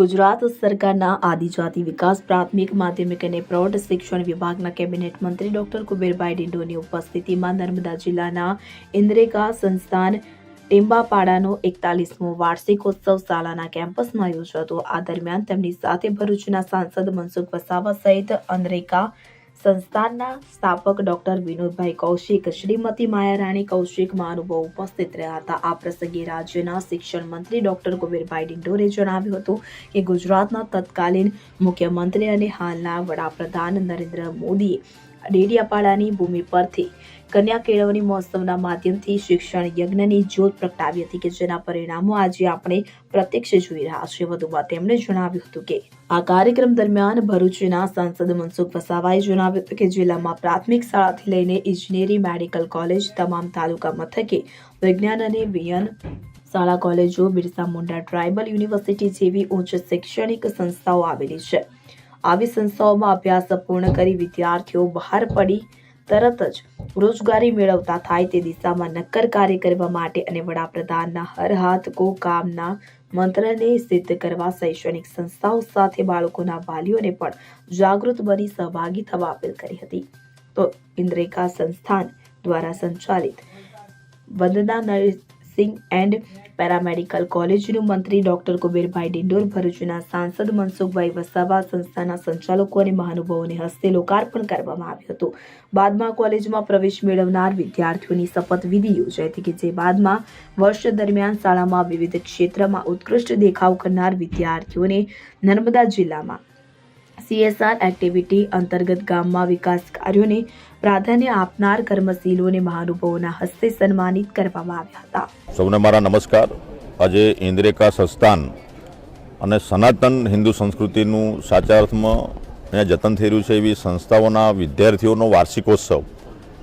ગુજરાત સરકારના આદિજાતિ વિકાસ પ્રાથમિક માધ્યમિક અને પ્રૌઢ શિક્ષણ વિભાગના કેબિનેટ મંત્રી ડોક્ટર કુબેરભાઈ ડિંડોરની ઉપસ્થિતિમાં નર્મદા જિલ્લાના ઇન્દ્રેકા સંસ્થાન ટીમ્બાપાડાનો 41મો વાર્ષિકોત્સવ શાળાના કેમ્પસમાં યોજાયો હતો। આ દરમિયાન તેમની સાથે ભરૂચના સાંસદ મનસુખ વસાવા સહિત ઇન્દ્રેકા સંસ્થાનના સ્થાપક ડોક્ટર વિનોદભાઈ કૌશિક, શ્રીમતી માયારાણી કૌશિક મહાનુભાવો ઉપસ્થિત રહ્યા હતા। આ પ્રસંગે રાજ્યના શિક્ષણ મંત્રી ડોક્ટર કુબેરભાઈ ડિંડોરે જણાવ્યું હતું કે ગુજરાતના તત્કાલીન મુખ્યમંત્રી અને હાલના વડાપ્રધાન નરેન્દ્ર મોદીએ ડેડિયાપાડાની ભૂમિ પરથી કન્યા કેળવણી મહોત્સવના માધ્યમથી શિક્ષણ યજ્ઞની જ્યોત પ્રગટાવી હતી કે જેના પરિણામો આજે આપણે પ્રત્યક્ષ જોઈ રહ્યા છીએ। વધુમાં તેમણે જણાવ્યું હતું કે આ કાર્યક્રમ દરમિયાન ભરૂચના સાંસદ મનસુખ વસાવાએ જણાવ્યું હતું કે જિલ્લામાં પ્રાથમિક શાળાથી લઈને ઇજનેરી, મેડિકલ કોલેજ, તમામ તાલુકા મથકે વિજ્ઞાન અને વિજ્ઞાન શાળા કોલેજો, બિરસા મુંડા ટ્રાઇબલ યુનિવર્સિટી જેવી ઉચ્ચ શૈક્ષણિક સંસ્થાઓ આવેલી છે। આવી સંસ્થાઓમાં અભ્યાસ પૂર્ણ કરી વિદ્યાર્થીઓ બહાર પડી તરત જ રોજગારી મેળવતા થાય તે દિશામાં નક્કર કાર્ય કરવા માટે અને વડાપ્રધાનના હર હાથ કો કામના મંત્રને સિદ્ધ કરવા શૈક્ષણિક સંસ્થાઓ સાથે બાળકોના વાલીઓને પણ જાગૃત બની સહભાગી થવા અપીલ કરી હતી। તો ઇન્દ્રેકા સંસ્થાન દ્વારા સંચાલિત વંદના નર્સિંગ એન્ડ પેરામેડિકલ કોલેજનું મંત્રી ડોક્ટર કુબેરભાઈ ડિંડોર, ભરૂચના સાંસદ મનસુખભાઈ વસાવા સંસ્થાના સંચાલકો અને મહાનુભાવોને હસ્તે લોકાર્પણ કરવામાં આવ્યું હતું। બાદમાં કોલેજમાં પ્રવેશ મેળવનાર વિદ્યાર્થીઓની શપથવિધિ યોજાઈ હતી કે જે બાદમાં વર્ષ દરમિયાન શાળામાં વિવિધ ક્ષેત્રમાં ઉત્કૃષ્ટ દેખાવ કરનાર વિદ્યાર્થીઓને નર્મદા જિલ્લામાં CSR એક્ટિવિટી અંતર્ગત ગામમાં વિકાસ કાર્યોને પ્રાધાન્ય આપનાર કર્મશીલો અને મહાનુભાવોના હસ્તે સન્માનિત કરવામાં આવ્યા હતા। સૌને મારા નમસ્કાર। આજે ઇન્દ્રેકા સંસ્થાન અને સનાતન હિન્દુ સંસ્કૃતિનું સાચા અર્થમાં અહીંયા જતન થઈ રહ્યું છે એવી સંસ્થાઓના વિદ્યાર્થીઓનો વાર્ષિકોત્સવ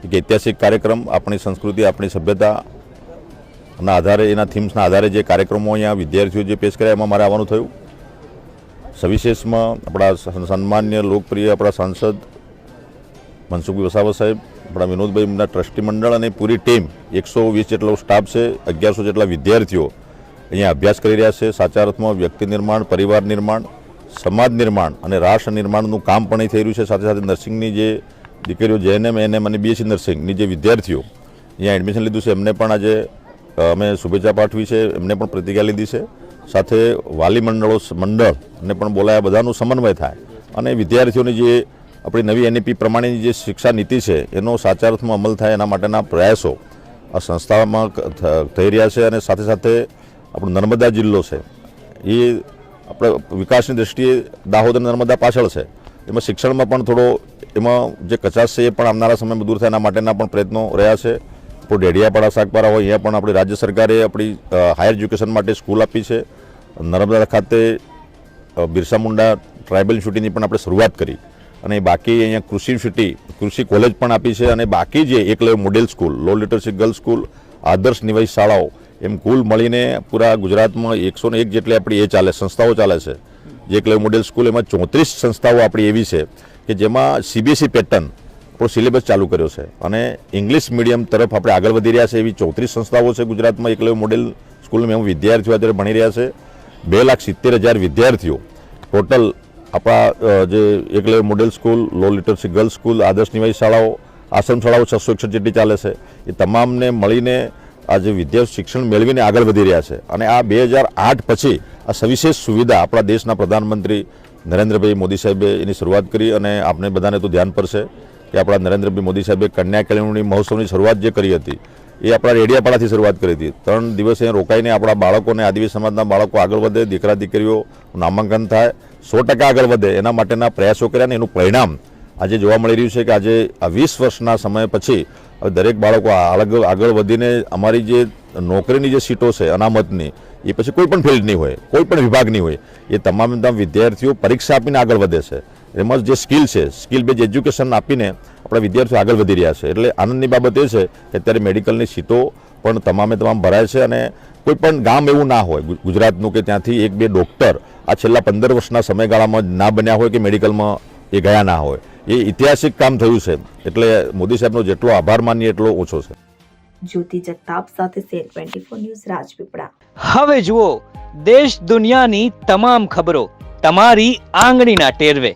એક ઐતિહાસિક કાર્યક્રમ, આપણી સંસ્કૃતિ, આપણી સભ્યતાના આધારે, એના થીમ્સના આધારે જે કાર્યક્રમો અહીંયા વિદ્યાર્થીઓ જે પેશ કર્યા એમાં મારે આવવાનું થયું। સવિશેષમાં આપણા સન્માન્ય લોકપ્રિય આપણા સાંસદ મનસુખ વસાવા સાહેબ, આપણા વિનોદભાઈના ટ્રસ્ટી મંડળ અને પૂરી ટીમ, 120 જેટલો સ્ટાફ છે, 1100 જેટલા વિદ્યાર્થીઓ અહીંયા અભ્યાસ કરી રહ્યા છે। સાચા અર્થમાં વ્યક્તિ નિર્માણ, પરિવાર નિર્માણ, સમાજ નિર્માણ અને રાષ્ટ્ર નિર્માણનું કામ પણ અહીં થઈ રહ્યું છે। સાથે સાથે નર્સિંગની જે દીકરીઓ JNM, NM અને BSc નર્સિંગની જે વિદ્યાર્થીઓ અહીંયા એડમિશન લીધું છે એમને પણ આજે અમે શુભેચ્છા પાઠવી છે, એમને પણ પ્રતિજ્ઞા લીધી છે। સાથે વાલી મંડળને પણ બોલાયા, બધાનું સમન્વય થાય અને વિદ્યાર્થીઓની જે આપણી નવી NEP પ્રમાણેની જે શિક્ષા નીતિ છે એનો સાચા અર્થમાં અમલ થાય એના માટેના પ્રયાસો આ સંસ્થામાં થઈ રહ્યા છે। અને સાથે સાથે આપણો નર્મદા જિલ્લો છે એ આપણે વિકાસની દ્રષ્ટિએ દાહોદ અને નર્મદા પાછળ છે, એમાં શિક્ષણમાં પણ થોડો એમાં જે કચાશ છે એ પણ આવનારા સમયમાં દૂર થાય એના માટેના પણ પ્રયત્નો રહ્યા છે। તો ડેડિયાપાડા, સાગબારા હોય, અહીંયા પણ આપણી રાજ્ય સરકારે આપણી હાયર એજ્યુકેશન માટે સ્કૂલ આપી છે। નર્મદા ખાતે બિરસા મુંડા ટ્રાઇબલ યુનિવર્સિટીની પણ આપણે શરૂઆત કરી અને બાકી અહીંયા કૃષિ યુનિવર્સિટી, કૃષિ કોલેજ પણ આપી છે અને બાકી જે એકલવ્ય મોડેલ સ્કૂલ, લો લિટરસી ગર્લ્સ સ્કૂલ, આદર્શ નિવાસી શાળાઓ, એમ કુલ મળીને પૂરા ગુજરાતમાં 101 જેટલી આપણી એ ચાલે સંસ્થાઓ ચાલે છે। જે એકલવ્ય મોડેલ સ્કૂલ, એમાં 34 સંસ્થાઓ આપણી એવી છે કે જેમાં CBSE પેટર્ન આપણો સિલેબસ ચાલુ કર્યો છે અને ઇંગ્લિશ મીડિયમ તરફ આપણે આગળ વધી રહ્યા છે। એવી 34 સંસ્થાઓ છે ગુજરાતમાં એકલવ્ય મોડેલ સ્કૂલમાં, એમાં વિદ્યાર્થીઓ અત્યારે ભણી રહ્યા છે। 2,70,000 વિદ્યાર્થીઓ ટોટલ આપણા જે એકલવ્ય મોડેલ સ્કૂલ, લો લિટરસી ગર્લ્સ સ્કૂલ, આદર્શ નિવાસી શાળાઓ, આશ્રમ શાળાઓ 661 જેટલી ચાલે છે। એ તમામને મળીને આ જે વિદ્યાર્થીઓ શિક્ષણ મેળવીને આગળ વધી રહ્યા છે અને આ 2008 પછી આ સવિશેષ સુવિધા આપણા દેશના પ્રધાનમંત્રી નરેન્દ્રભાઈ મોદી સાહેબે એની શરૂઆત કરી અને આપણે બધાને તો ધ્યાન પર છે કે આપણા નરેન્દ્રભાઈ મોદી સાહેબે કન્યા કેળવણી મહોત્સવની શરૂઆત જે કરી હતી એ આપણા ડેડિયાપાડાથી શરૂઆત કરી હતી। 3 દિવસ અહીંયા રોકાઈને આપણા બાળકોને, આદિવાસી સમાજના બાળકો આગળ વધે, દીકરા દીકરીઓ નામાંકન થાય, 100% આગળ વધે એના માટેના પ્રયાસો કર્યા અને એનું પરિણામ આજે જોવા મળી રહ્યું છે કે આજે આ 20 વર્ષના સમય પછી દરેક બાળકો આગળ વધીને અમારી જે નોકરીની જે સીટો છે અનામતની, એ પછી કોઈ પણ ફિલ્ડની હોય, કોઈ પણ વિભાગની હોય, એ તમામ વિદ્યાર્થીઓ પરીક્ષા આપીને આગળ વધે છે। એમાં જે સ્કિલ છે, સ્કિલ બેઝ એજ્યુકેશન આપીને આપણા વિદ્યાર્થીઓ આગળ વધી રહ્યા છે। એટલે આનંદની બાબત એ છે કે અત્યારે મેડિકલની સીટો પણ તમામ ભરાય છે અને કોઈ પણ ગામ એવું ના હોય ગુજરાતનું કે ત્યાંથી 1-2 ડૉક્ટર આ છેલ્લા 15 વર્ષના સમયગાળામાં ના બન્યા હોય કે મેડિકલમાં એ ગયા ના હોય। એ ઐતિહાસિક કામ થયું છે, એટલે મોદી સાહેબનો જેટલો આભાર માનીએ એટલો ઓછો છે। જ્યોતિ જગતાપ સાથે CN24 ન્યૂઝ રાજપીપળા. હવે જુઓ દેશ દુનિયાની તમામ ખબરો તમારી આંગળીના ટેરવે.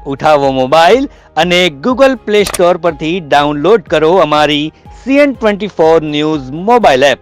ઉઠાવો મોબાઈલ અને Google Play Store પરથી ડાઉનલોડ કરો અમારી CN24 ન્યૂઝ મોબાઈલ એપ.